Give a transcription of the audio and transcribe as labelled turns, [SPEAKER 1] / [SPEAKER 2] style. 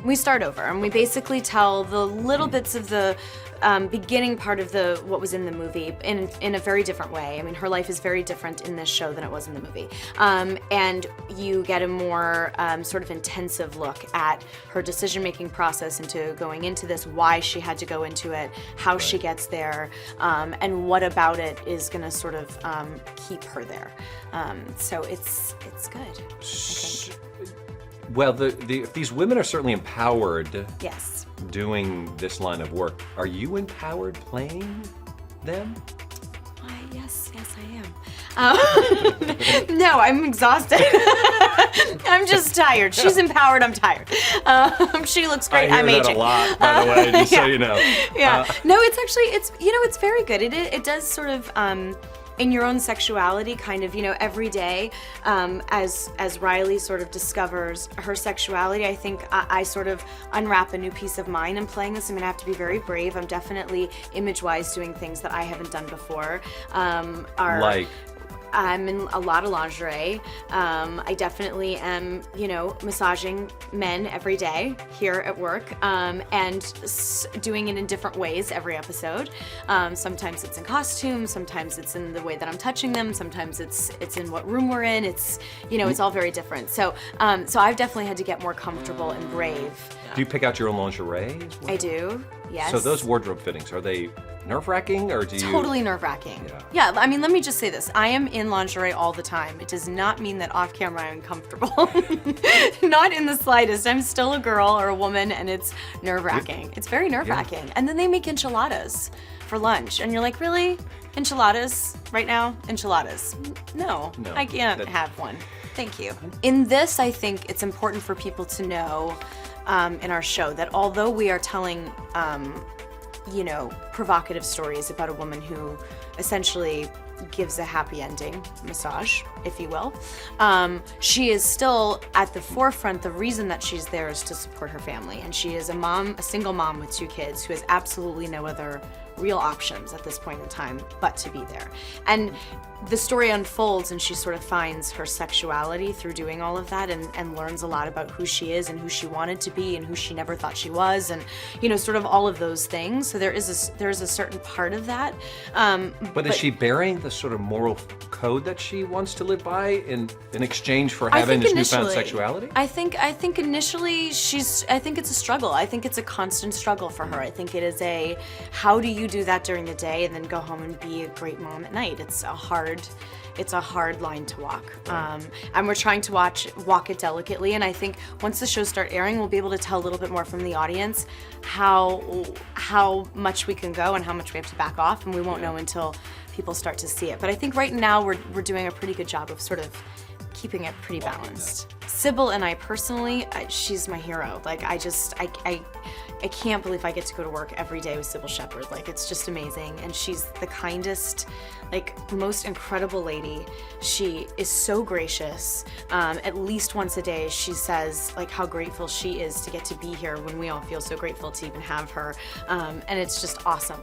[SPEAKER 1] We start over, and we basically tell the little bits of the beginning part of what was in the movie in a very different way. I mean, her life is very different in this show than it was in the movie. And you get a more sort of intensive look at her decision-making process into going into this, why she had to go into it, how she gets there, and what about it is gonna sort of keep her there. So it's good, I think.
[SPEAKER 2] Well, these women are certainly empowered.
[SPEAKER 1] Yes.
[SPEAKER 2] Doing this line of work. Are you empowered playing them?
[SPEAKER 1] Yes, I am. No, I'm exhausted. I'm just tired. She's empowered, I'm tired. She looks great, I'm aging.
[SPEAKER 2] I hear that a lot, by the way, just so you know.
[SPEAKER 1] Yeah. No, it's actually, it's very good. It does sort of, in your own sexuality, kind of, every day, as Riley sort of discovers her sexuality, I think I sort of unwrap a new piece of mine in playing this. I'm gonna have to be very brave. I'm definitely image-wise doing things that I haven't done before.
[SPEAKER 2] Like?
[SPEAKER 1] I'm in a lot of lingerie. I definitely am, massaging men every day here at work, and doing it in different ways every episode. Sometimes it's in costume, sometimes it's in the way that I'm touching them, sometimes it's in what room we're in. It's, it's all very different. So I've definitely had to get more comfortable and brave.
[SPEAKER 2] Do you pick out your own lingerie as well?
[SPEAKER 1] I do, yes.
[SPEAKER 2] So those wardrobe fittings, are they nerve-wracking, or do you?
[SPEAKER 1] Totally nerve-wracking. Yeah, I mean, let me just say this. I am in lingerie all the time. It does not mean that off camera I'm uncomfortable. Not in the slightest. I'm still a girl or a woman, and it's nerve-wracking. It's very nerve-wracking. Yeah. And then they make enchiladas for lunch, and you're like, really? Enchiladas right now? Enchiladas? No, I can't have one. Thank you. In this, I think it's important for people to know in our show that although we are telling provocative stories about a woman who essentially gives a happy ending massage, if you will. She is still at the forefront. The reason that she's there is to support her family. And she is a single mom with 2 kids who has absolutely no other real options at this point in time but to be there. And the story unfolds and she sort of finds her sexuality through doing all of that and learns a lot about who she is and who she wanted to be and who she never thought she was, and sort of all of those things. So there is a certain part of that.
[SPEAKER 2] But is she bearing the sort of moral code that she wants to live by in exchange for having this newfound sexuality?
[SPEAKER 1] I think initially I think it's a struggle. I think it's a constant struggle for her. I think it is how do you do that during the day and then go home and be a great mom at night? It's a hard line to walk. And we're trying to walk it delicately, and I think once the shows start airing, we'll be able to tell a little bit more from the audience how much we can go and how much we have to back off, and we won't know until people start to see it. But I think right now we're doing a pretty good job of sort of keeping it pretty balanced. Sybil and I personally, she's my hero. Like I can't believe I get to go to work every day with Sybil Shepherd. Like it's just amazing, and she's the kindest, most incredible lady. She is so gracious. At least once a day she says how grateful she is to get to be here when we all feel so grateful to even have her, and it's just awesome.